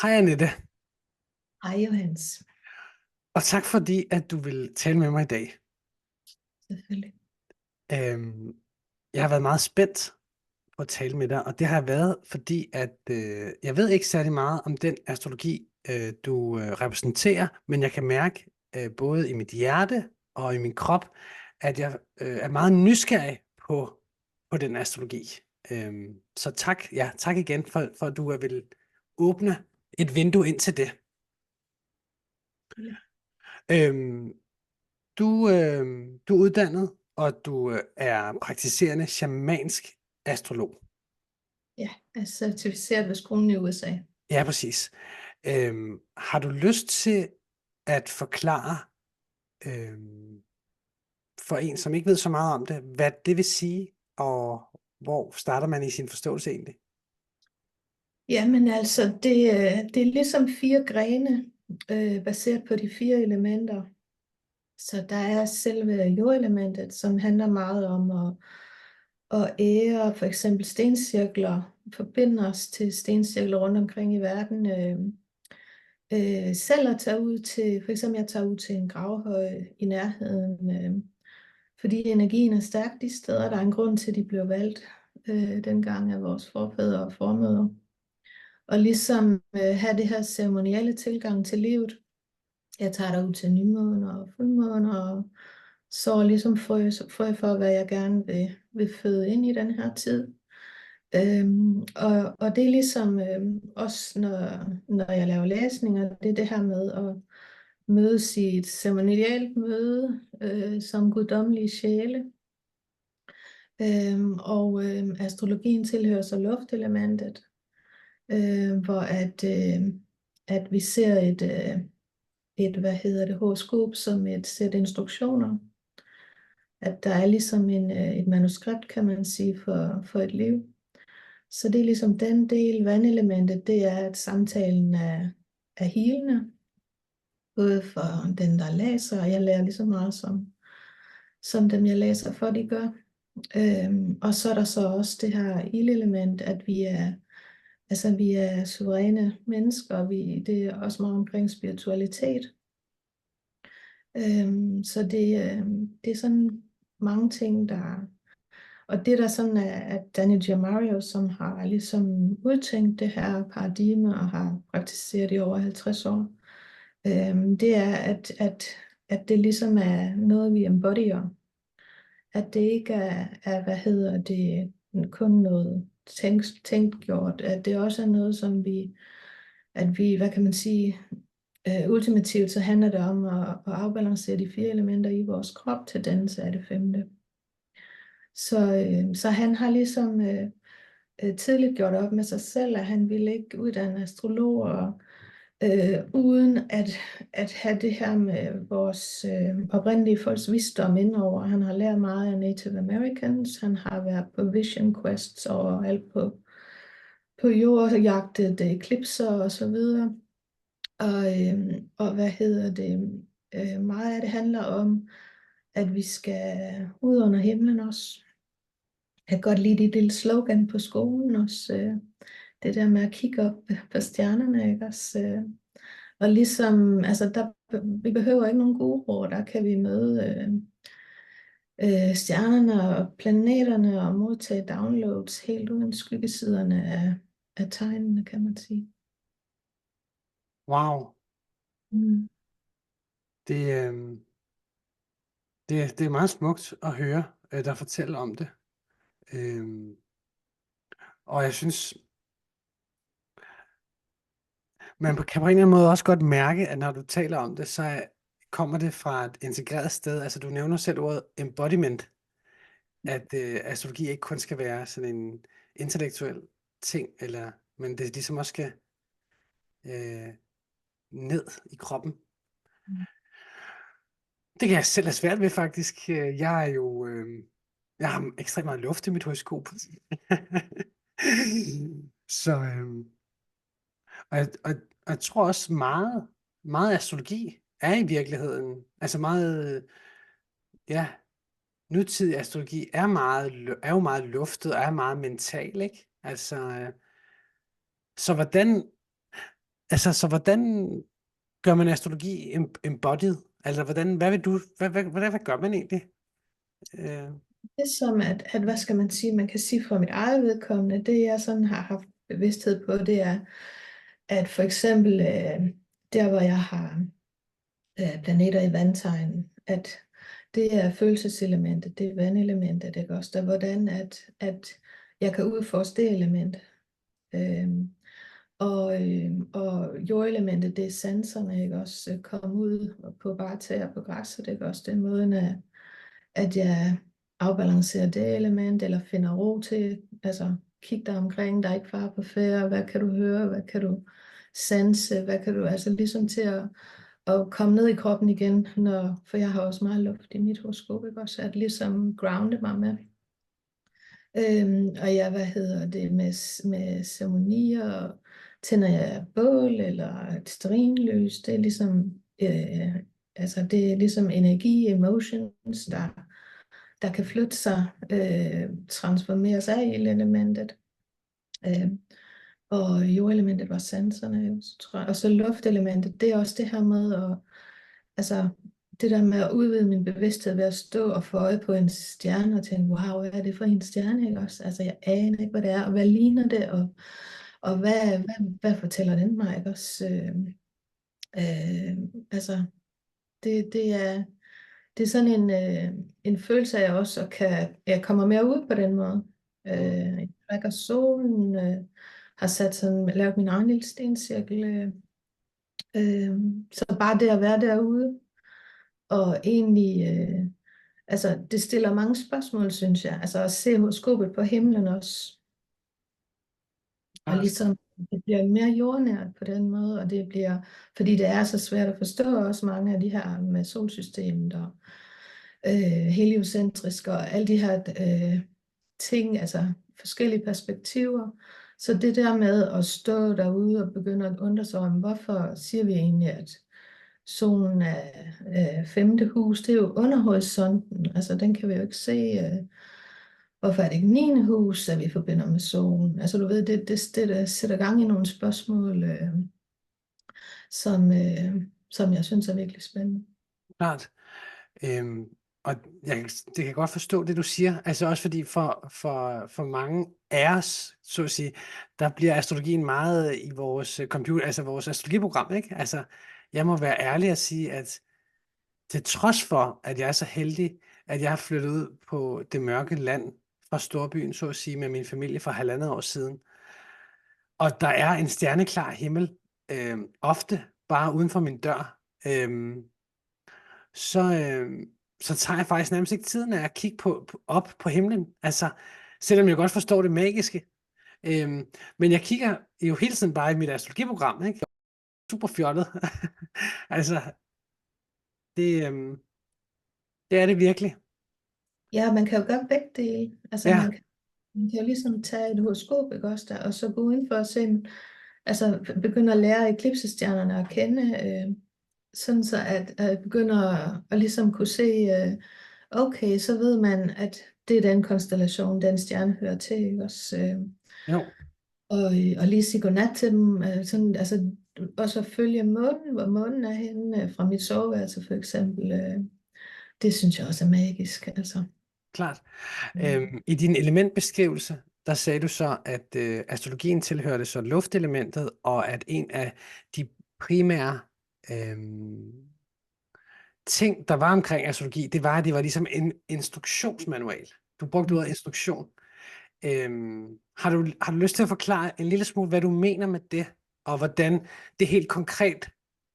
Hej Annette, Hej Johannes, og tak fordi, at du vil tale med mig i dag. selvfølgelig. Øhm, jeg har været meget spændt på at tale med dig, og det har jeg været, fordi at jeg ved ikke særlig meget om den astrologi, du repræsenterer, men jeg kan mærke både i mit hjerte og i min krop, at jeg er meget nysgerrig på den astrologi. Så tak, ja, tak igen for at du vil åbne et vindue ind til det. Øhm, du er uddannet, og du er praktiserende shamansk astrolog. Ja, jeg er certificeret ved skolen i USA. Ja, præcis. Har du lyst til at forklare for en, som ikke ved så meget om det, hvad det vil sige, og hvor starter man i sin forståelse egentlig? Jamen altså, det er ligesom 4 grene, baseret på de 4 elementer. Så der er selve jordelementet, som handler meget om at ære for eksempel stencirkler, forbinde os til stencirkler rundt omkring i verden. Selv at tage ud til, for eksempel jeg tager ud til en gravhøj i nærheden, fordi energien er stærk de steder. Der er en grund til, at de blev valgt dengang af vores forfædre og formødre. Og ligesom have det her ceremonielle tilgang til livet. Jeg tager derud til nymåner og fuldmåner og så ligesom frø for, hvad jeg gerne vil føde ind i den her tid. Og det er ligesom også, når jeg laver læsninger, det er det her med at mødes i et ceremonielt møde som guddommelige sjæle. Astrologien tilhører så luftelementet, hvor at vi ser et horoskop som et sæt instruktioner. At der er ligesom et manuskript, kan man sige, for et liv. Så det er ligesom den del. Vandelementet, det er, at samtalen er healende. Både for den, der læser, og jeg lærer lige så meget som dem, jeg læser for, de gør. Og så er der så også det her ildelement, at vi er suveræne mennesker, og det er også meget omkring spiritualitet. Så det er sådan mange ting, der... Og det der sådan er, at Danny Giamario, som har ligesom udtænkt det her paradigme og har praktiseret det i over 50 år, det er, at det ligesom er noget, vi embodyer. At det ikke kun noget tænkt gjort, at det også er noget, som vi, hvad kan man sige, ultimativt så handler det om at afbalancere de 4 elementer i vores krop til dannelse af det 5. Så han har ligesom tidligt gjort op med sig selv, at han ville ikke uddanne astrologer, uden at have det her med vores oprindelige folks visdom indover. Han har lært meget af Native Americans, han har været på vision quests og alt på jordjagtet, eklipser og så videre. Og meget af det handler om, at vi skal ud under himlen også. Jeg kan godt lide det lille slogan på skolen også, det der med at kigge op på stjernerne, ikke også? Og ligesom, altså vi behøver ikke nogen guruer, der kan vi møde stjernerne og planeterne og modtage downloads helt uden skyggesiderne af tegnene, kan man sige. Wow, Mm. det, det er meget smukt at høre dig fortælle om det. Og jeg synes, man kan på en eller anden måde også godt mærke, at når du taler om det, så kommer det fra et integreret sted. Altså du nævner selv ordet embodiment, at astrologi ikke kun skal være sådan en intellektuel ting, men det ligesom også skal øh, ned i kroppen. Det kan jeg selv have svært ved faktisk. Jeg har ekstremt meget luft i mit horoskop. Så, og jeg tror også meget astrologi er i virkeligheden, altså meget, ja, nutidig astrologi er jo meget luftet og er meget mental, ikke? Altså, så hvordan, Altså, så hvordan gør man astrologi embodied? Altså, hvad vil du, hvad gør man egentlig? Øh, Det som, hvad skal man sige, man kan sige for mit eget vedkommende, det jeg sådan har haft bevidsthed på, det er, at for eksempel der, hvor jeg har planeter i vandtegn, at det er følelseselementet, det er vandelementet, ikke også? Der, hvordan at jeg kan udforske det element. Øhm, og jordelementet, det er sanserne, ikke også? Komme ud på bare tæer på græsset, ikke også? Den måden, at jeg afbalancerer det element, eller finder ro til, altså kig dig omkring, der er ikke fare på færde, hvad kan du høre, hvad kan du sanse, hvad kan du, altså ligesom til at komme ned i kroppen igen, for jeg har også meget luft i mit horoskop, ikke også? At ligesom grounde mig med. Og ja, hvad hedder det, med ceremonier, tænder jeg bål eller et stearinlys, det er ligesom, altså det er ligesom energi, emotions, der kan flytte sig, transformere sig i elementet. Og jordelementet var sanserne, tror jeg. Og så luftelementet, det er også det her med at, altså det der med at udvide min bevidsthed ved at stå og få øje på en stjerne og tænke, wow, hvad er det for en stjerne, ikke også? Altså jeg aner ikke, hvad det er, og hvad ligner det, og hvad fortæller den mig, ikke også? Altså det er sådan en følelse af også, jeg kommer mere ud på den måde. Jeg trækker solen, har lavet min egen lille stencirkel. Så bare det at være derude, og egentlig, altså det stiller mange spørgsmål, synes jeg. Altså at se horoskopet på himlen også. Og ligesom, det bliver mere jordnært på den måde, og det bliver, fordi det er så svært at forstå også mange af de her med solsystemet og heliocentrisk og alle de her ting, altså forskellige perspektiver. Så det der med at stå derude og begynde at undre sig om, hvorfor siger vi egentlig, at solen er femte hus, det er jo under horisonten, altså den kan vi jo ikke se. Hvorfor er det ikke 9. hus, at vi forbinder med solen? Altså du ved, det sætter gang i nogle spørgsmål, som jeg synes er virkelig spændende. Klart. Og det kan godt forstå det, du siger. Altså også fordi for mange af os, så at sige, der bliver astrologien meget i vores computer, altså vores astrologiprogram, ikke? Altså, jeg må være ærlig og sige, at til trods for, at jeg er så heldig, at jeg har flyttet ud på det mørke land fra storbyen, så at sige, med min familie for 1,5 år siden, og der er en stjerneklar himmel, ofte bare uden for min dør, så, så tager jeg faktisk nærmest ikke tiden af at kigge op på himlen. Altså, selvom jeg godt forstår det magiske. Men jeg kigger jo hele tiden bare i mit astrologiprogram, ikke? Super fjollet. Altså, det, det er det virkelig. Ja, man kan jo gøre begge dele. Altså Ja, man kan jo ligesom tage et horoskop, ikke også, og så gå ind for at se, altså begynde at lære eklipsestjernerne at kende, sådan så at begynde at ligesom kunne se, okay, så ved man, at det er den konstellation, den stjerne hører til, ikke også? jo, Og lige sige godnat til dem, sådan, altså også at følge månen, hvor månen er henne, fra mit soveværelse for eksempel, det synes jeg også er magisk, altså. klart. I din elementbeskrivelse, der sagde du så, at astrologien tilhørte så luftelementet, og at en af de primære ting, der var omkring astrologi, det var, at det var ligesom en instruktionsmanual. Du brugte ordet instruktion. Har du lyst til at forklare en lille smule, hvad du mener med det, og hvordan det helt konkret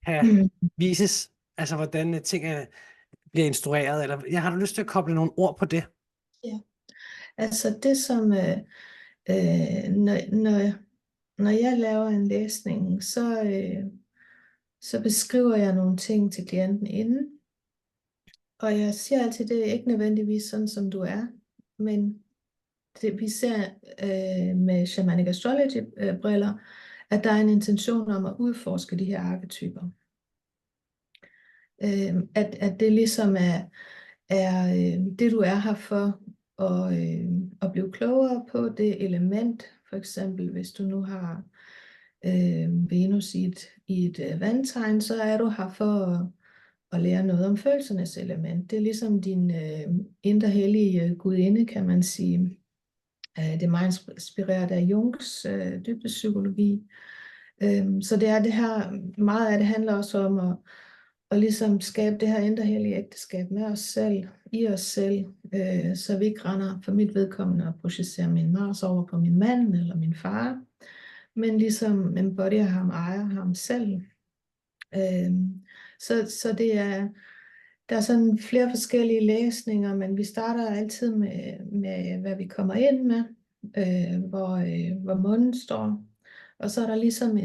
kan Mm. vises, altså hvordan tingene bliver instrueret, eller har du lyst til at koble nogle ord på det? Ja, altså det som, når jeg laver en læsning, så beskriver jeg nogle ting til klienten inden, og jeg siger altid, det er ikke nødvendigvis sådan, som du er, men vi ser med shamanic astrology-briller, at der er en intention om at udforske de her arketyper. At det ligesom er det, du er her for at blive klogere på det element. For eksempel, hvis du nu har Venus i et vandtegn, så er du her for at lære noget om følelsernes element. Det er ligesom din indre hellige gudinde, kan man sige. Det er meget inspireret af Jungs dybdepsykologi. Så det er det her, meget af det handler også om at ligesom skabe det her indre hellige ægteskab med os selv, i os selv, så vi ikke render for mit vedkommende og projicerer min Mars over på min mand eller min far, men ligesom embodyer ham, ejer ham selv. Så det er, der er sådan flere forskellige læsninger, men vi starter altid med hvad vi kommer ind med, hvor månen står, og så er der ligesom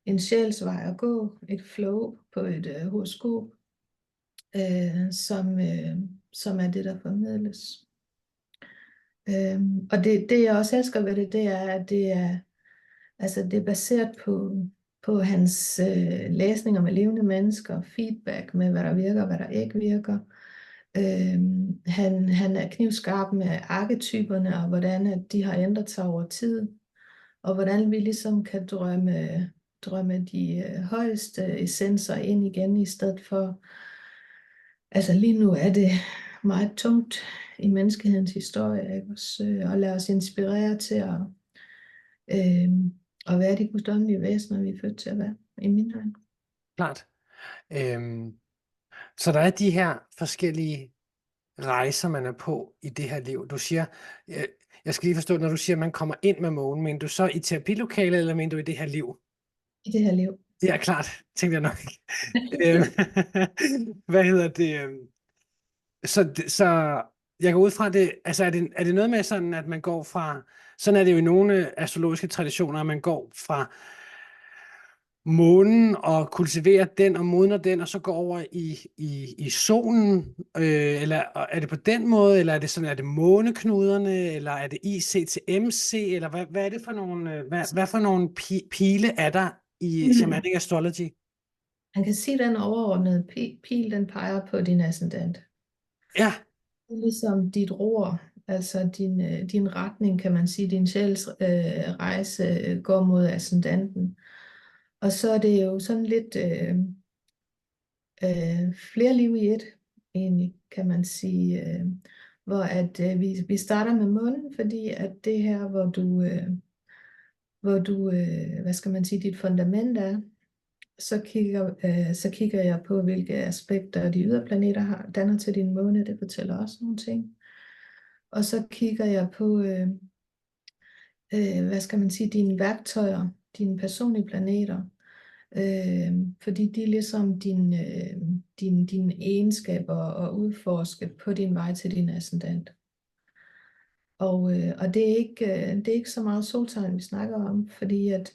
en sjælsvej at gå, et flow på et horoskop, som er det, der formidles. Og det jeg også elsker ved det er, at det er baseret på hans læsninger med levende mennesker, feedback med, hvad der virker og hvad der ikke virker. Han er knivskarp med arketyperne, og hvordan at de har ændret sig over tid, og hvordan vi ligesom kan drømme de højeste essenser ind igen, i stedet for, altså lige nu er det meget tungt i menneskehedens historie, ikke? Også, og lade os inspirere til at være de guddommelige væsener, vi er født til at være, i min øjne. Klart. Så der er de her forskellige rejser, man er på i det her liv. Du siger, jeg skal lige forstå, når du siger, at man kommer ind med månen, men du så i terapilokalet, eller mener du i det her liv? I det her liv. Ja, klart. Tænkte jeg nok ikke. Hvad hedder det? Så jeg går ud fra det, altså er det noget med sådan, at man går fra, sådan er det jo i nogle astrologiske traditioner, at man går fra månen og kultiverer den og modner den, og så går over i solen, eller er det på den måde, eller er det sådan, er det måneknuderne, eller er det IC til MC, eller hvad er det for nogle, hvad for nogle pile er der i Shamanic Astrology? Han kan sige, at den overordnede pil, den peger på din ascendant. Ja. Det er ligesom dit ror, altså din retning, kan man sige, din sjæls rejse går mod ascendanten. Og så er det jo sådan lidt flere liv i et, egentlig, kan man sige, hvor at vi starter med månen, fordi at det her, hvor du hvad skal man sige, dit fundament er, så kigger jeg på, hvilke aspekter de ydre planeter danner til din måne. Det fortæller også nogle ting. Og så kigger jeg på, hvad skal man sige, dine værktøjer, dine personlige planeter. Fordi de er ligesom dine egenskaber at udforske på din vej til din ascendant. Og det er ikke så meget soltegn, vi snakker om, fordi at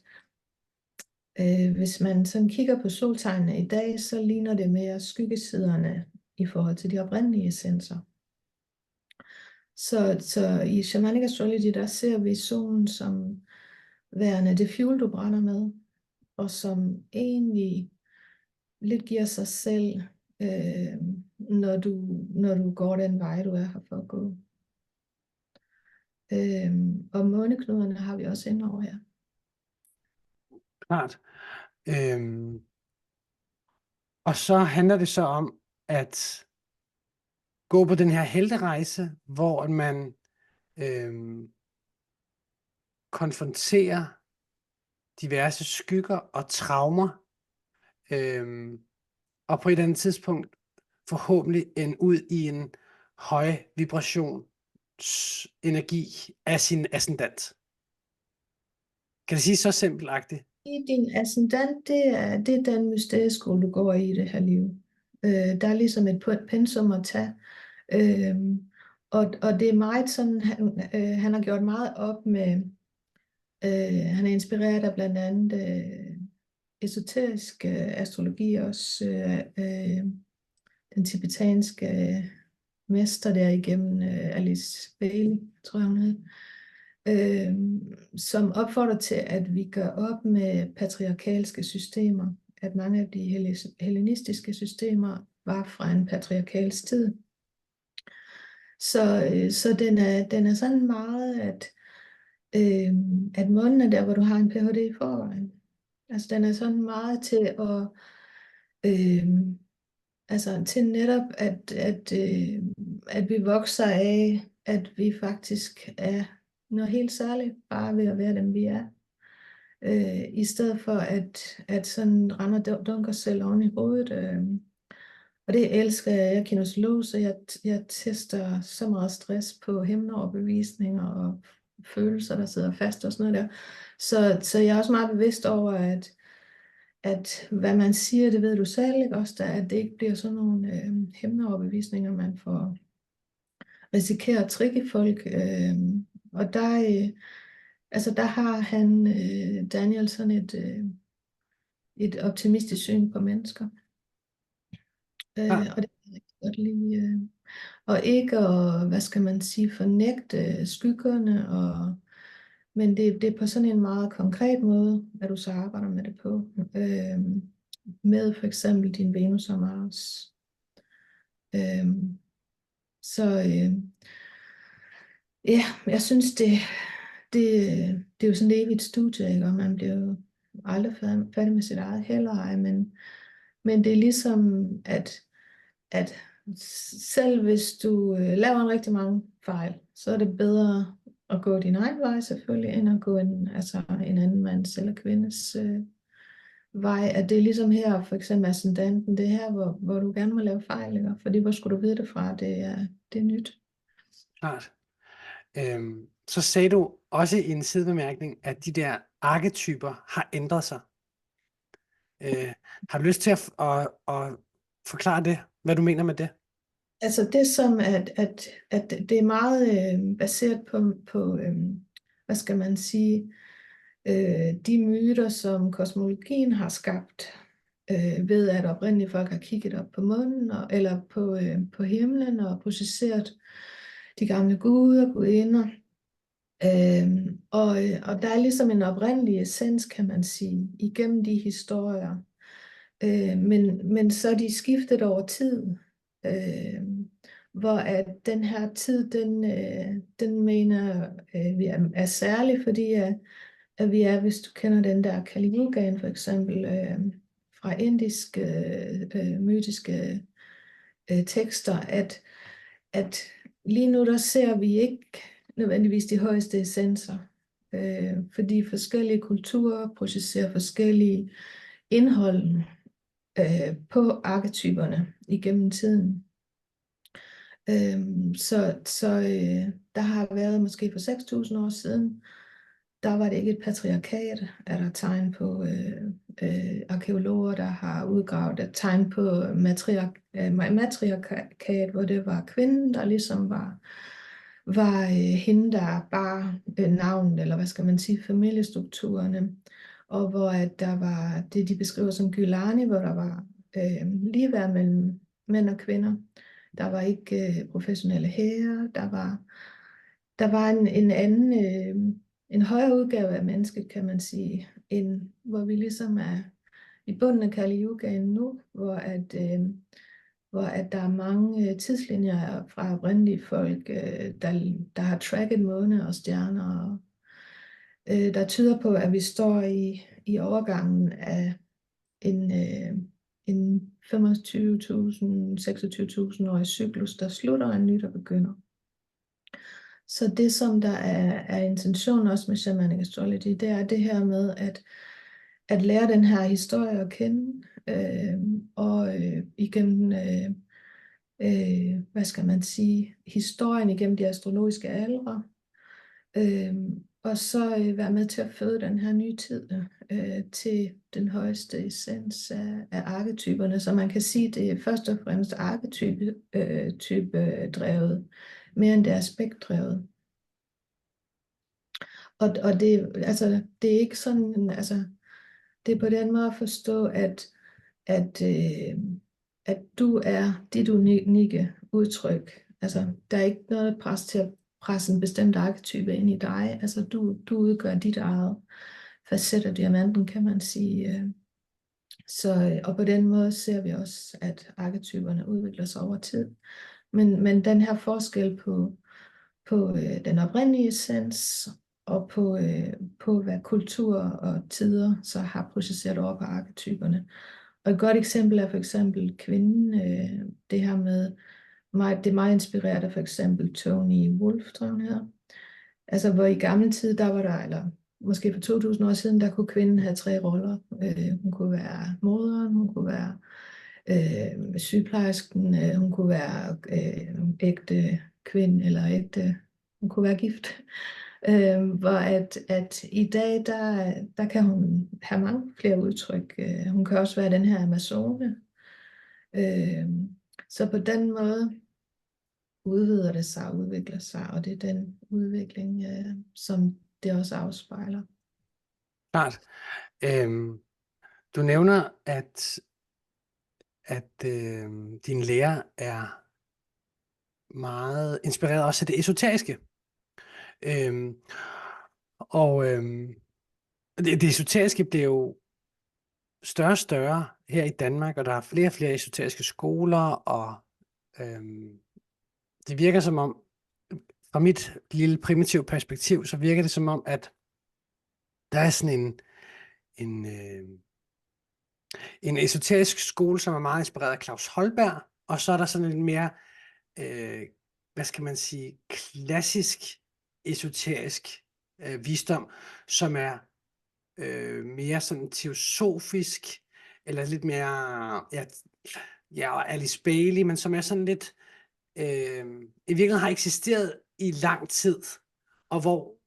hvis man sådan kigger på soltegnene i dag, så ligner det mere skyggesiderne i forhold til de oprindelige essenser. Så i Shamanic Astrology, der ser vi solen som værende det fuel, du brænder med, og som egentlig lidt giver sig selv, når du går den vej, du er her for at gå. Og måneknuderne har vi også inde over her. Klart. Og så handler det så om at gå på den her helterejse, hvor man konfronterer diverse skygger og traumer, og på et eller andet tidspunkt forhåbentlig ende ud i en høj vibrationsenergi af sin ascendant. Kan det sige så simpelagtigt? I din ascendant, det er den mysterieskole, du går i det her liv. Der er ligesom et pensum at tage. Og det er meget sådan, han har gjort meget op med, han er inspireret af blandt andet esoterisk astrologi også, den tibetanske mester der igennem, Alice Bailey, tror jeg hun hed, som opfordrer til, at vi gør op med patriarkalske systemer, at mange af de hellenistiske systemer var fra en patriarkalsk tid. Så den er sådan meget, at at månen er der, hvor du har en Ph.D. i forvejen. Altså den er sådan meget til at, øh, altså til netop at vi vokser af, at vi faktisk er noget helt særligt, bare ved at være dem, vi er. I stedet for at sådan rende og dunker selv oven i hovedet. Og det elsker jeg. Jeg er kinesiolog, så jeg tester så meget stress på himneoverbevisninger og følelser, der sidder fast og sådan noget der. Så jeg er også meget bevidst over, at hvad man siger, det ved du selv, ikke? Også der, at det ikke bliver sådan nogle himneoverbevisninger, man får risikerer at trigge folk. Og der har han, Daniel, sådan et optimistisk syn på mennesker. Ja, Og det kan jeg rigtig godt lide. Og ikke at, hvad skal man sige, fornægte skyggerne, men det er på sådan en meget konkret måde, at du så arbejder med det på. Med for eksempel din Venus og Mars. Så ja, jeg synes, det er jo sådan et evigt studie, ikke? Og man bliver jo aldrig færdig med sit eget hellereje, men det er ligesom, at selv hvis du laver en rigtig mange fejl, så er det bedre at gå din egen vej selvfølgelig, end at gå en anden mands eller kvindes vej. At det er ligesom her, for eksempel ascendanten, det er her, hvor du gerne må lave fejl, ikke? Fordi hvor skulle du vide det fra? Det er nyt. klart. Så sagde du også i en sidebemærkning, at de der arketyper har ændret sig. Har du lyst til at forklare det, hvad du mener med det? Altså det som, at det er meget baseret på hvad skal man sige, de myter, som kosmologien har skabt, ved at oprindelige folk har kigget op på månen, eller på himlen, og processeret de gamle guder, gudinder. Og der er ligesom en oprindelig essens, kan man sige, igennem de historier. Men så er de skiftet over tid, hvor at den her tid, den mener vi er særlig, fordi at vi er, hvis du kender den der Kali Yugaen for eksempel, fra indiske mytiske tekster, at lige nu der ser vi ikke nødvendigvis de højeste essenser, fordi forskellige kulturer processerer forskellige indhold på arketyperne igennem tiden. Så der har været måske for 6.000 år siden, der var det ikke et patriarkat, er der tegn på arkæologer, der har udgravet et tegn på matriarkat, hvor det var kvinden, der ligesom var hende, der bar navnet, eller hvad skal man sige, familiestrukturerne, og hvor at der var det, de beskriver som Gylani, hvor der var ligeværd mellem mænd og kvinder. Der var ikke professionelle hære, der var en anden, en højere udgave af mennesket, kan man sige, end hvor vi ligesom er i bunden af Kali Yugaen nu, hvor at der er mange tidslinjer fra oprindelige folk, der har tracket måne og stjerner, der tyder på, at vi står i overgangen af en 25.000, 26.000-årig cyklus, der slutter, og en ny, der begynder. Så det, som der er intention også med Shamanic Astrology, det er det her med at lære den her historie at kende, og igennem, hvad skal man sige, historien igennem de astrologiske aldre, og så være med til at føde den her nye tid til den højeste essens af arketyperne. Så man kan sige, det er først og fremmest arketype drevet, mere end det er aspektdrevet. Og det, altså, det er ikke sådan, altså, det er på den måde at forstå, at du er dit unikke udtryk. Altså, der er ikke noget pres til at presse en bestemt arketype ind i dig. Altså, du udgør dit eget facet af diamanten, kan man sige. Og på den måde ser vi også, at arketyperne udvikler sig over tid. Men den her forskel på den oprindelige essens og på hvad kultur og tider så har processeret over på arketyperne. Og et godt eksempel er for eksempel kvinden, det her med, det er meget inspireret af for eksempel Tony Wolff, tror jeg hun hedder. Altså hvor i gamle tid, der var der, eller måske for 2000 år siden, der kunne kvinden have 3 roller. Hun kunne være moderen, hun kunne være sygeplejersken, hun kunne være ægte kvinde, eller ægte, hun kunne være gift. Hvor at i dag, der kan hun have mange flere udtryk. Hun kan også være den her amazone. Så på den måde udvider det sig og udvikler sig, og det er den udvikling, som det også afspejler. Klart. Du nævner, at din lærer er meget inspireret også af det esoteriske. Det esoteriske bliver jo større og større her i Danmark, og der er flere og flere esoteriske skoler, og det virker som om, fra mit lille primitive perspektiv, så virker det som om, at der er sådan en esoterisk skole, som er meget inspireret af Claus Holberg, og så er der sådan en mere, hvad skal man sige, klassisk esoterisk visdom, som er mere sådan teosofisk, eller lidt mere, Alice Bailey, men som er sådan lidt, i virkeligheden har eksisteret i lang tid, og hvor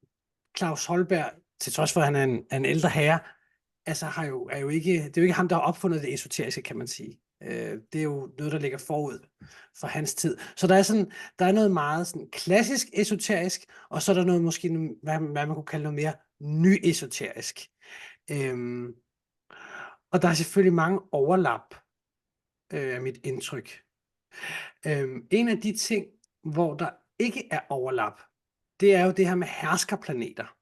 Claus Holberg, til trods for at han er en ældre herre, altså det er jo ikke ham, der har opfundet det esoteriske, kan man sige. Det er jo noget, der ligger forud for hans tid. Så der er noget meget sådan klassisk esoterisk, og så er der noget måske, hvad man kunne kalde noget mere ny-esoterisk. Og der er selvfølgelig mange overlap af mit indtryk. En af de ting, hvor der ikke er overlap, det er jo det her med herskerplaneter.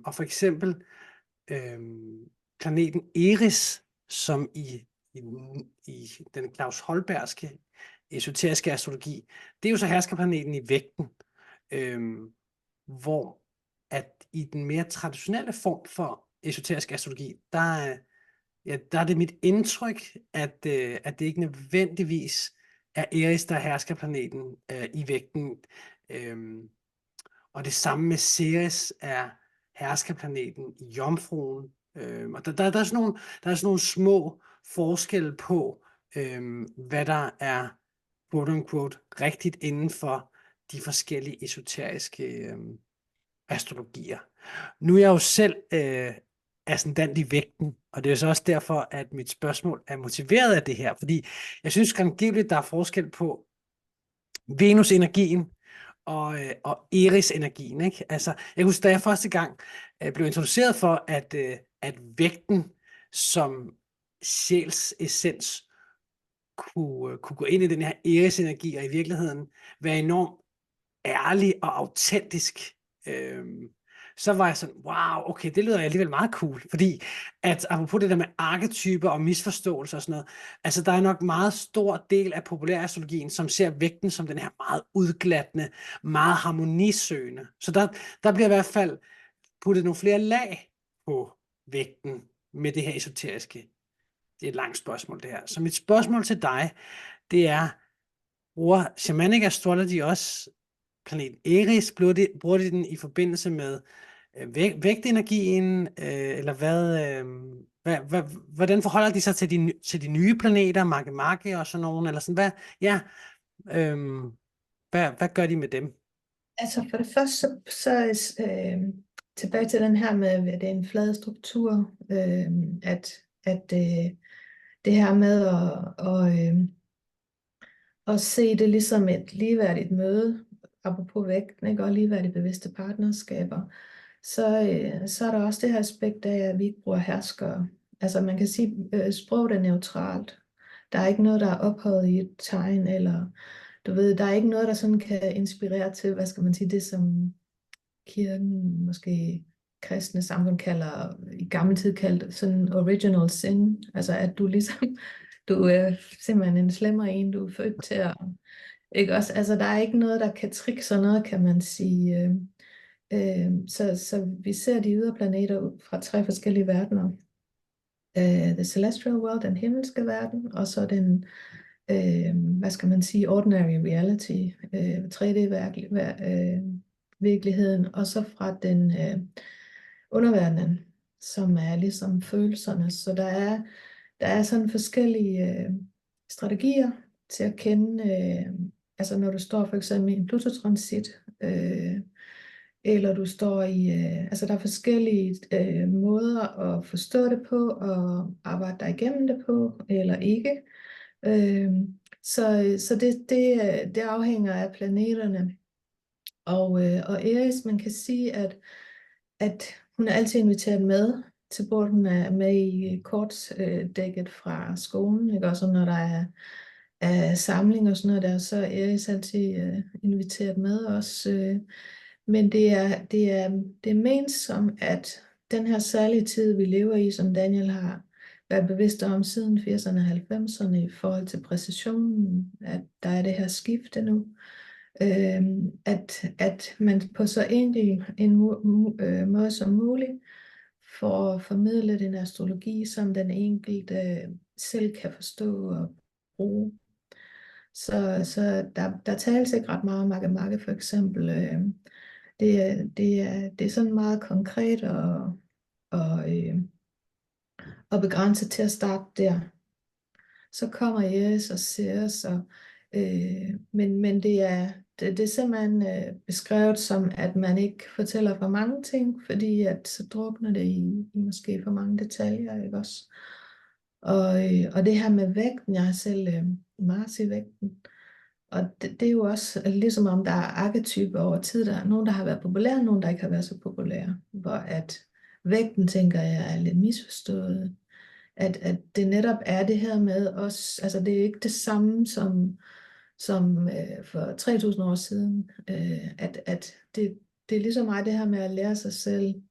Og for eksempel planeten Eris, som i den Claus Holbergske esoteriske astrologi, det er jo så herskerplaneten i vægten, hvor at i den mere traditionelle form for esoterisk astrologi, der er det mit indtryk, at det ikke nødvendigvis er Eris, der er herskerplaneten i vægten. Og det samme med Ceres er herskerplaneten i Jomfruen. Og der er sådan nogle små forskelle på, hvad der er quote unquote rigtigt inden for de forskellige esoteriske astrologier. Nu er jeg jo selv ascendant i vægten, og det er så også derfor, at mit spørgsmål er motiveret af det her, fordi jeg synes angiveligt, der er forskel på Venus-energien og Eris-energien, ikke? Altså, jeg husker, da jeg første gang blev introduceret for, at vægten som sjæls essens kunne gå ind i den her Eris-energi, og i virkeligheden være enormt ærlig og autentisk, så var jeg sådan, wow, okay, det lyder alligevel meget cool, fordi at apropos det der med arketyper og misforståelser og sådan noget, altså der er nok meget stor del af populaраstrologien, som ser vægten som den her meget udglattende, meget harmonisøgende. Så der bliver i hvert fald puttet nogle flere lag på vægten med det her esoteriske. Det er et langt spørgsmål, det her. Så mit spørgsmål til dig, det er, bruger Shamanic Astrology også planeten Eris? Bruger de den i forbindelse med vægtenergien, eller hvordan forholder de sig til de nye planeter, Makemake og sådan nogen, eller sådan, hvad gør de med dem? Altså for det første, så tilbage til den her med, at det er en flad struktur, at det her med at se det ligesom et ligeværdigt møde, apropos vægten, ikke, og ligeværdigt bevidste partnerskaber, så er der også det her aspekt af, at vi ikke bruger herskere. Altså man kan sige, at sproget er neutralt. Der er ikke noget, der er ophøjet i et tegn, eller du ved, der er ikke noget, der sådan kan inspirere til, hvad skal man sige, det som kirken, måske kristne samfund kalder, i gammel tid kaldt sådan original sin, altså at du ligesom, du er simpelthen en slemmer en, du er født til at, ikke også, altså der er ikke noget, der kan tricke sådan noget, kan man sige, Så vi ser de ydre planeter ud fra 3 forskellige verdener. The celestial world, den himmelske verden, og så den, hvad skal man sige, ordinary reality, 3D-virkeligheden, og så fra den underverdenen, som er ligesom følelserne. Så der er sådan forskellige strategier til at kende, altså når du står for eksempel i en Pluto-transit, eller du står i, altså der er forskellige måder at forstå det på, og arbejde dig igennem det på, eller ikke. Så det afhænger af planeterne. Og Eris, man kan sige, at hun er altid inviteret med til bordet. Hun er med i kortdækket fra skolen, ikke? Også når der er samling og sådan noget der, så er Eris altid inviteret med os. Men det er ment som, at den her særlige tid, vi lever i, som Daniel har været bevidst om siden 80'erne og 90'erne i forhold til præcisionen, at der er det her skifte nu, at man på så enkel en måde som muligt får formidlet en astrologi, som den enkelte selv kan forstå og bruge. Så der tales ikke ret meget om Makemake for eksempel. Det er sådan meget konkret og begrænset til at starte der. Så kommer Eris og Ceres, men det er simpelthen beskrevet som, at man ikke fortæller for mange ting, fordi at så drukner det i måske for mange detaljer, ikke også? Og det her med vægten, jeg har selv Mars i vægten, og det er jo også ligesom om der er arketyper over tid. Der er nogen, der har været populære, nogen, der ikke har været så populære. Hvor at vægten, tænker jeg, er lidt misforstået. At det netop er det her med os, altså det er ikke det samme som for 3000 år siden. At det er ligesom meget det her med at lære sig selv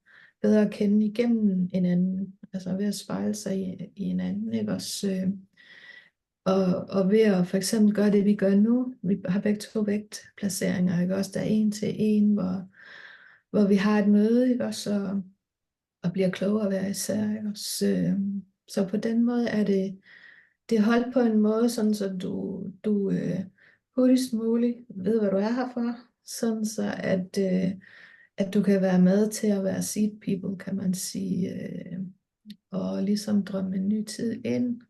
bedre at kende igennem hinanden. Altså ved at spejle sig i hinanden, ikke også? Og ved at for eksempel gøre det, vi gør nu, vi har begge to vægtplaceringer, ikke også? Der er en til en, hvor vi har et møde, ikke også? Og bliver klogere hver især, ikke også? Så på den måde er det er holdt på en måde, sådan så du hurtigst muligt ved, hvad du er her for, sådan så at du kan være med til at være seed people, kan man sige, og ligesom drømme en ny tid ind,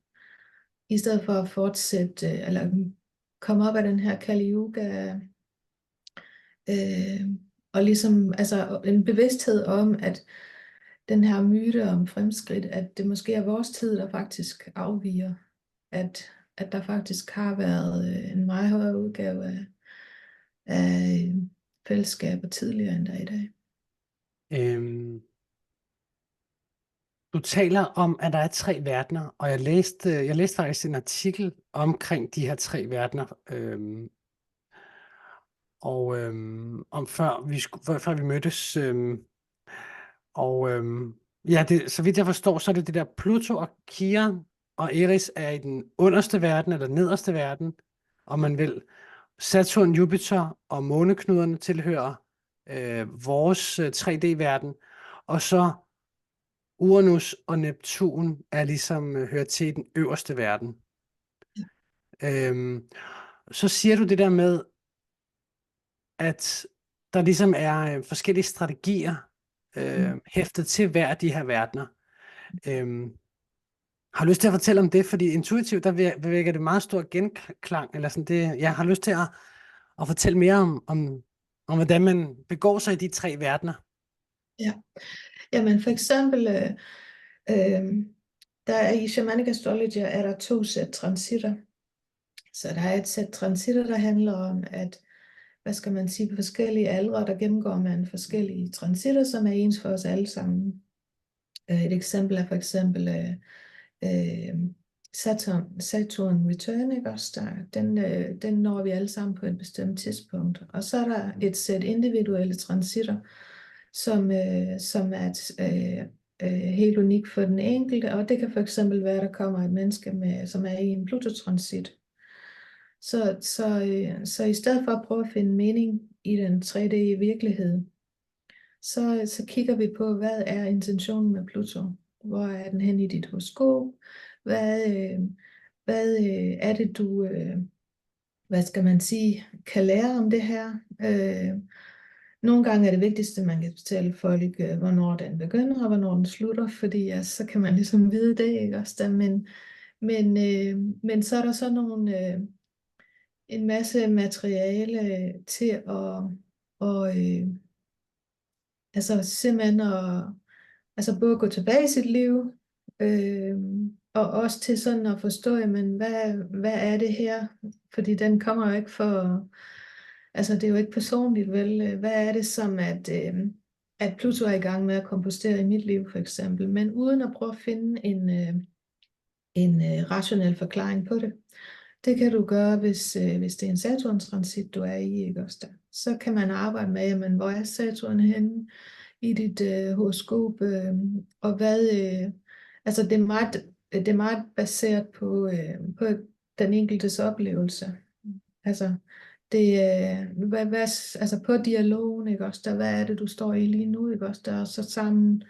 i stedet for at fortsætte, eller komme op af den her Kali Yuga, og ligesom, altså en bevidsthed om, at den her myte om fremskridt, at det måske er vores tid, der faktisk afviger, at der faktisk har været en meget højere udgave af fællesskaber tidligere end der er i dag. Øhm, Du taler om, at der er 3 verdener, og jeg læste faktisk en artikel omkring de her 3 verdener, om før vi mødtes, ja, så vidt jeg forstår, så er det der Pluto og Kiron og Eris er i den underste verden, eller nederste verden, om man vil. Saturn, Jupiter og måneknuderne tilhører vores 3D-verden, og så Uranus og Neptun er ligesom hører til i den øverste verden. Øhm, så siger du det der med, at der ligesom er forskellige strategier hæftet til hver af de her verdener. Har du lyst til at fortælle om det? Fordi intuitivt, der vækker det meget stor genklang, eller sådan det. Jeg har lyst til at fortælle mere om hvordan man begår sig i de 3 verdener. Ja, jamen for eksempel, der er i Shamanic Astrology er der 2 sæt transitter. Så der er et sæt transitter, der handler om, at, hvad skal man sige, på forskellige aldre, der gennemgår man forskellige transitter, som er ens for os alle sammen. Et eksempel er for eksempel Saturn Return, ikke også? Den når vi alle sammen på et bestemt tidspunkt. Og så er der et sæt individuelle transitter, som er helt unik for den enkelte, og det kan for eksempel være, at der kommer et menneske, som er i en Pluto-transit. Så i stedet for at prøve at finde mening i den 3D-virkelighed, så kigger vi på, hvad er intentionen med Pluto? Hvor er den hen i dit horoskop? Hvad er det, du, hvad skal man sige, kan lære om det her? Nogle gange er det vigtigste, at man kan fortælle folk, hvornår den begynder og hvornår den slutter, fordi ja, så kan man ligesom vide det, ikke også? Men så er der så en masse materiale til at altså simpelthen altså både gå tilbage i sit liv, øh, og også til sådan at forstå, jamen, hvad er det her? Fordi den kommer jo ikke altså det er jo ikke personligt, vel? Hvad er det som, at Pluto er i gang med at kompostere i mit liv, for eksempel, men uden at prøve at finde en rationel forklaring på det. Det kan du gøre, hvis det er en Saturn-transit, du er i, ikke også der. Så kan man arbejde med, jamen, hvor er Saturn henne i dit horoskop, og altså det er meget baseret på den enkeltes oplevelse. Altså, altså på dialogen, ikke også der, hvad er det, du står i lige nu, ikke også der, og så sammen,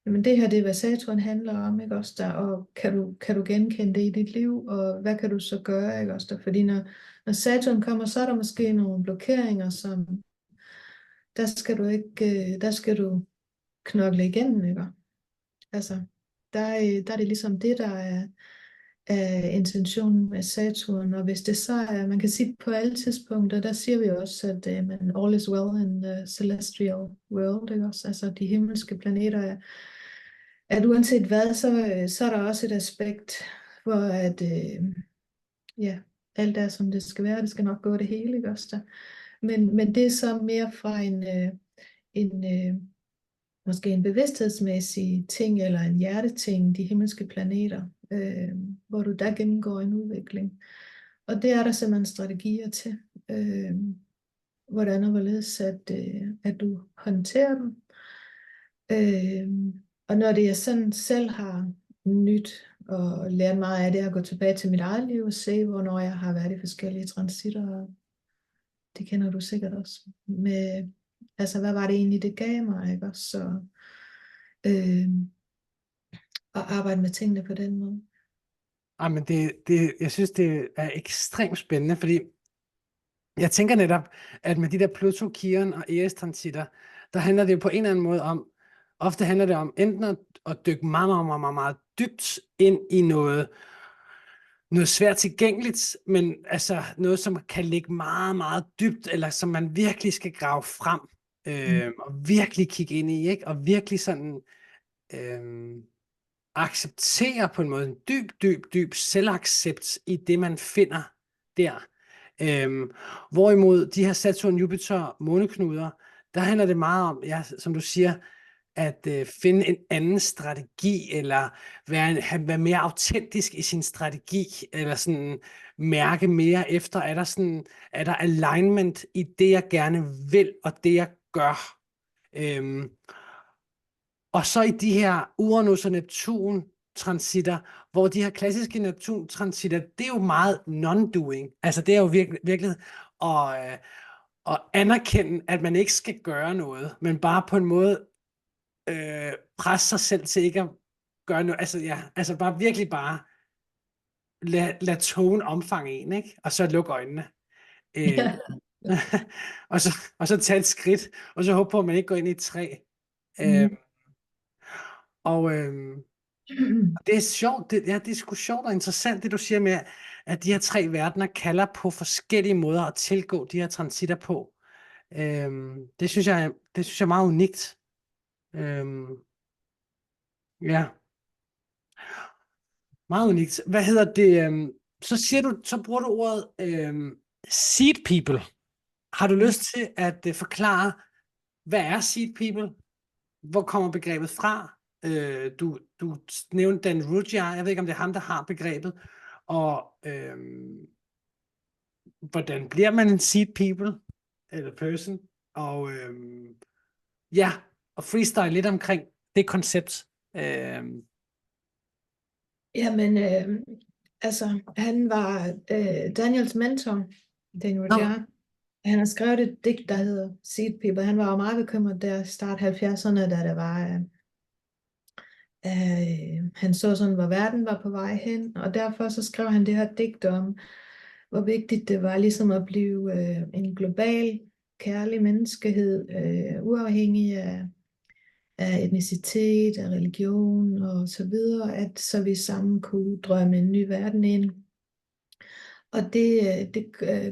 men det her, det er, hvad Saturn handler om, ikke også der, og kan du genkende det i dit liv, og hvad kan du så gøre, ikke også der, fordi når Saturn kommer, så er der måske nogle blokeringer, som, der skal du knokle igennem, ikke? Altså, der er det ligesom det, der er intentionen med Saturn, og hvis det så er, man kan sige på alle tidspunkter, der siger vi også, at all is well in the celestial world, ikke også? Altså de himmelske planeter at uanset hvad, så er der også et aspekt, hvor ja, alt er som det skal være, det skal nok gå det hele, ikke også? Der. Men det er så mere fra måske en bevidsthedsmæssig ting, eller en hjerteting, de himmelske planeter, hvor du der gennemgår en udvikling. Og det er der simpelthen strategier til, hvordan og hvorledes, at du håndterer dem. Og når det jeg sådan selv har nyt og lært meget af det, at gå tilbage til mit eget liv og se, hvornår jeg har været i forskellige transitter. Det kender du sikkert også. Med, altså, hvad var det egentlig, det gav mig, ikke? Så at arbejde med tingene på den måde. Men jeg synes, det er ekstremt spændende, fordi jeg tænker netop, at med de der Pluto, Kiron og Eris-transitter, der handler det jo på en eller anden måde om, ofte handler det om enten at dykke meget, meget, meget, meget, meget dybt ind i noget svært tilgængeligt, men altså noget, som kan ligge meget, meget dybt, eller som man virkelig skal grave frem, og virkelig kigge ind i, ikke? Og virkelig sådan acceptere på en måde en dyb selvaccept i det, man finder der. Hvorimod de her Saturn, Jupiter, måneknuder, der handler det meget om, ja, som du siger, at finde en anden strategi, eller være mere autentisk i sin strategi, eller sådan mærke mere efter, er der alignment i det, jeg gerne vil, og det, jeg gør. Og så i de her Uranus og Neptun transitter, hvor de her klassiske Neptun transitter, det er jo meget non-doing. Altså det er jo virkelig at anerkende, at man ikke skal gøre noget, men bare på en måde presse sig selv til ikke at gøre noget. Altså ja, altså bare virkelig bare lad tone omfange en, ikke? Og så lukke øjnene. Ja. og så tage et skridt, og så håbe på, at man ikke går ind i et træ. Og det er sjovt, det er sgu sjovt og interessant, det du siger med, at de her tre verdener kalder på forskellige måder at tilgå de her transitter på. Det synes jeg er meget unikt. Ja, meget unikt. Hvad hedder det? Så bruger du ordet seed people. Har du lyst til at forklare, hvad er seed people? Hvor kommer begrebet fra? Du nævnte Dan Ruggiero, jeg ved ikke, om det er ham, der har begrebet, og hvordan bliver man en seed people, eller person, og ja, og freestyle lidt omkring det koncept. Jamen, altså, han var Daniels mentor, Dan Ruggiero. Han har skrevet et digt, der hedder Seed People. Han var jo meget bekymret der i start 70'erne, da der var, han så sådan, hvor verden var på vej hen, og derfor så skrev han det her digt om, hvor vigtigt det var ligesom at blive en global, kærlig menneskehed, uafhængig af etnicitet, af religion og så videre, at så vi sammen kunne drømme en ny verden ind. Og det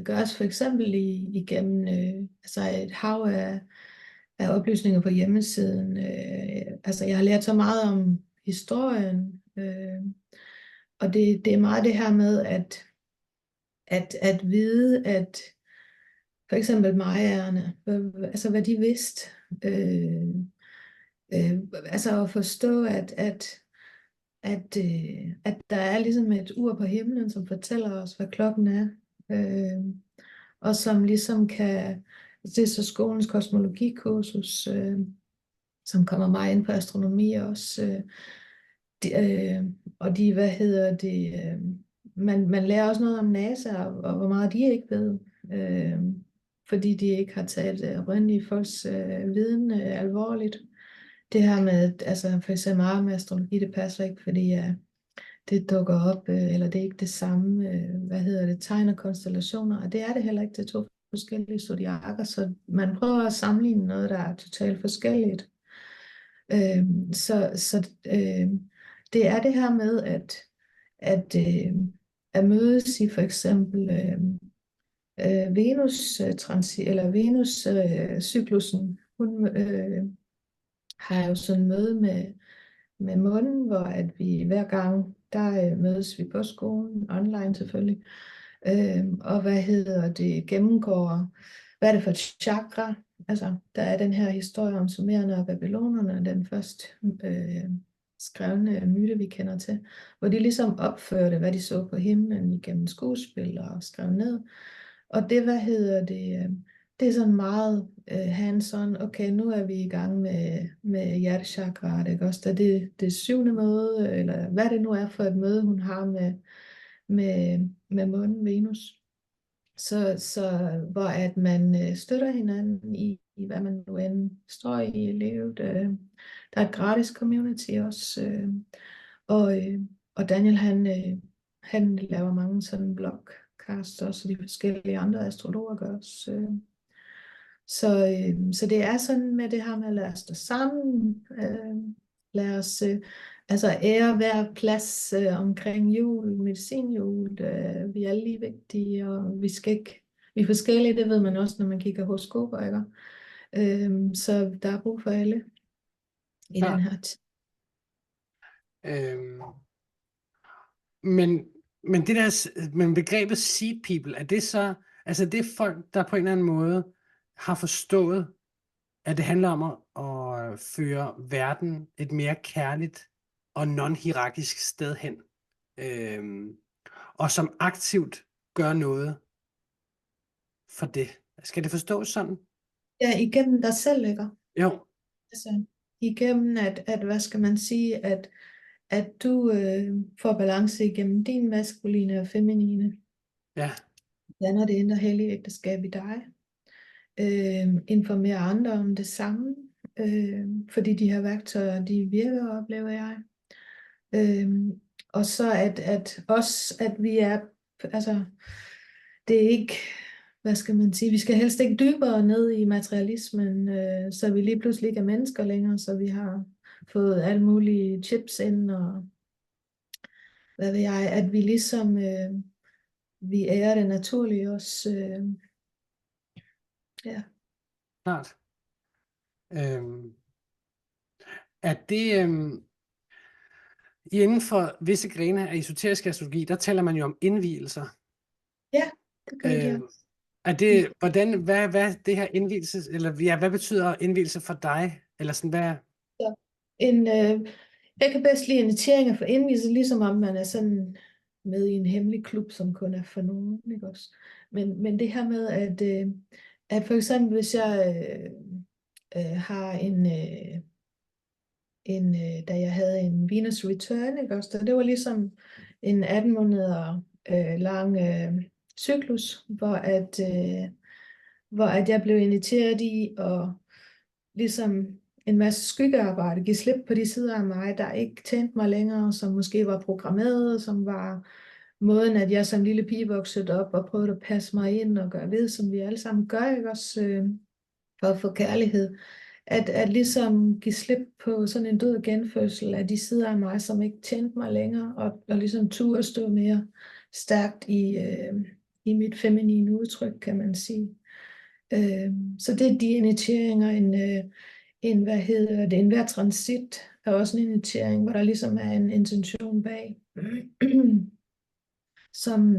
gøres for eksempel igennem altså et hav af oplysninger på hjemmesiden. Altså jeg har lært så meget om historien, og det er meget det her med at vide, at for eksempel mayaerne, altså hvad de vidste, altså at forstå, at der er ligesom et ur på himlen, som fortæller os, hvad klokken er, og som ligesom kan, det er så skolens kosmologikursus, som kommer meget ind på astronomi også, og de, hvad hedder det, man lærer også noget om NASA, og hvor meget de ikke ved, fordi de ikke har taget oprindelige folks viden alvorligt. Det her med, altså for eksempel meget med astrologi, det passer ikke, fordi det dukker op, eller det er ikke det samme, hvad hedder det, tegn og konstellationer, og det er det heller ikke, det er to forskellige zodiakker, så man prøver at sammenligne noget, der er totalt forskelligt. Det er det her med, at mødes i for eksempel Venus-cyklusen. Hun har jo sådan møde med månen, hvor at vi hver gang, der mødes vi på skolen, online selvfølgelig, og hvad hedder det, gennemgår, hvad er det for et chakra? Altså, der er den her historie om sumererne og babylonerne, den først skrevne myte, vi kender til, hvor de ligesom opførte, hvad de så på himlen igennem skuespil og skrev ned. Og det, hvad hedder det, det er sådan meget hands-on. Okay, nu er vi i gang med hjertechakraet, ikke også? Da det syvende møde, eller hvad det nu er for et møde, hun har med månen Venus. Så hvor at man støtter hinanden i hvad man nu end står i livet. Der er et gratis community også. Og Daniel, han laver mange sådan blogcasts også, og de forskellige andre astrologer gør også. Så det er sådan med det her med at lade os stå sammen. Lad os altså ære hver plads omkring jul, medicinjul. Vi er alle lige vigtige, og vi skal ikke, vi er forskellige, det ved man også, når man kigger horoskoper, ikke? Så der er brug for alle i Ja. den her tid. Men det der, men begrebet seed people, er det så, altså det er folk, der på en eller anden måde har forstået, at det handler om at føre verden et mere kærligt og non-hierarkisk sted hen, og som aktivt gør noget for det. Skal det forstås sådan? Ja, igennem dig selv, ikke? Jo. Altså, igennem at hvad skal man sige, at du får balance igennem din maskuline og feminine. Ja. Lander det indre hellige ægteskab i dig. Informere andre om det samme, fordi de her værktøjer, de virker, oplever jeg. Og så at vi er, altså, det er ikke, hvad skal man sige, vi skal helst ikke dybere ned i materialismen, så vi lige pludselig ikke er mennesker længere, så vi har fået alle mulige chips ind, og hvad ved jeg, at vi ligesom, vi ærer det naturlige også, ja. Klart. Er det inden for visse grene af esoterisk astrologi, der taler man jo om indvielser. Ja, det gør de også. Er det, hvordan, hvad det her indvielse, eller ja, hvad betyder indvielse for dig? Eller sådan, hvad? Så jeg kan bedst lide initieringer for indvielse, ligesom om man er sådan med i en hemmelig klub, som kun er for nogen, ikke også? Men det her med, at for eksempel, hvis jeg har da jeg havde en Venus Return, ikke også? Det var ligesom en 18 måneder lang cyklus, hvor hvor at jeg blev inviteret i at ligesom en masse skyggearbejde, give slip på de sider af mig, der ikke tjente mig længere, som måske var programmeret, som var måden, at jeg som lille pige voksede op og prøvede at passe mig ind og gøre ved, som vi alle sammen gør, ikke også, for at få kærlighed. At ligesom give slip på sådan en død genfødsel af de sider af mig, som ikke tjente mig længere, og ligesom turde stå mere stærkt i mit feminine udtryk, kan man sige. Så det er de initieringer, hvad hedder det, enhver transit er også en initiering, hvor der ligesom er en intention bag,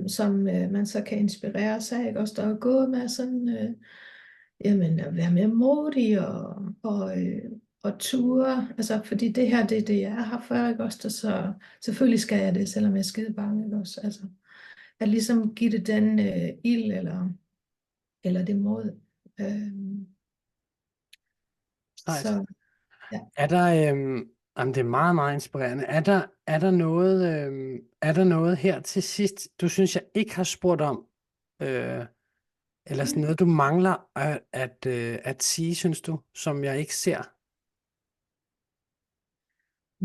som man så kan inspirere sig, ikke? Også der er gået med sådan, jamen at være mere modig og ture, altså fordi det her, det er det, jeg har før, ikke også, så selvfølgelig skal jeg det, selvom jeg er skide bange, ikke også, altså at ligesom give det den ild eller det mod. Sejt. Så ja. Er der, jamen det er meget, meget inspirerende. Er der noget her til sidst, du synes, jeg ikke har spurgt om, eller sådan noget, du mangler at sige, synes du, som jeg ikke ser?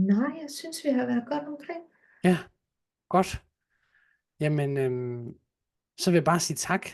Nej, jeg synes, vi har været godt omkring. Ja, godt. Jamen, så vil jeg bare sige tak,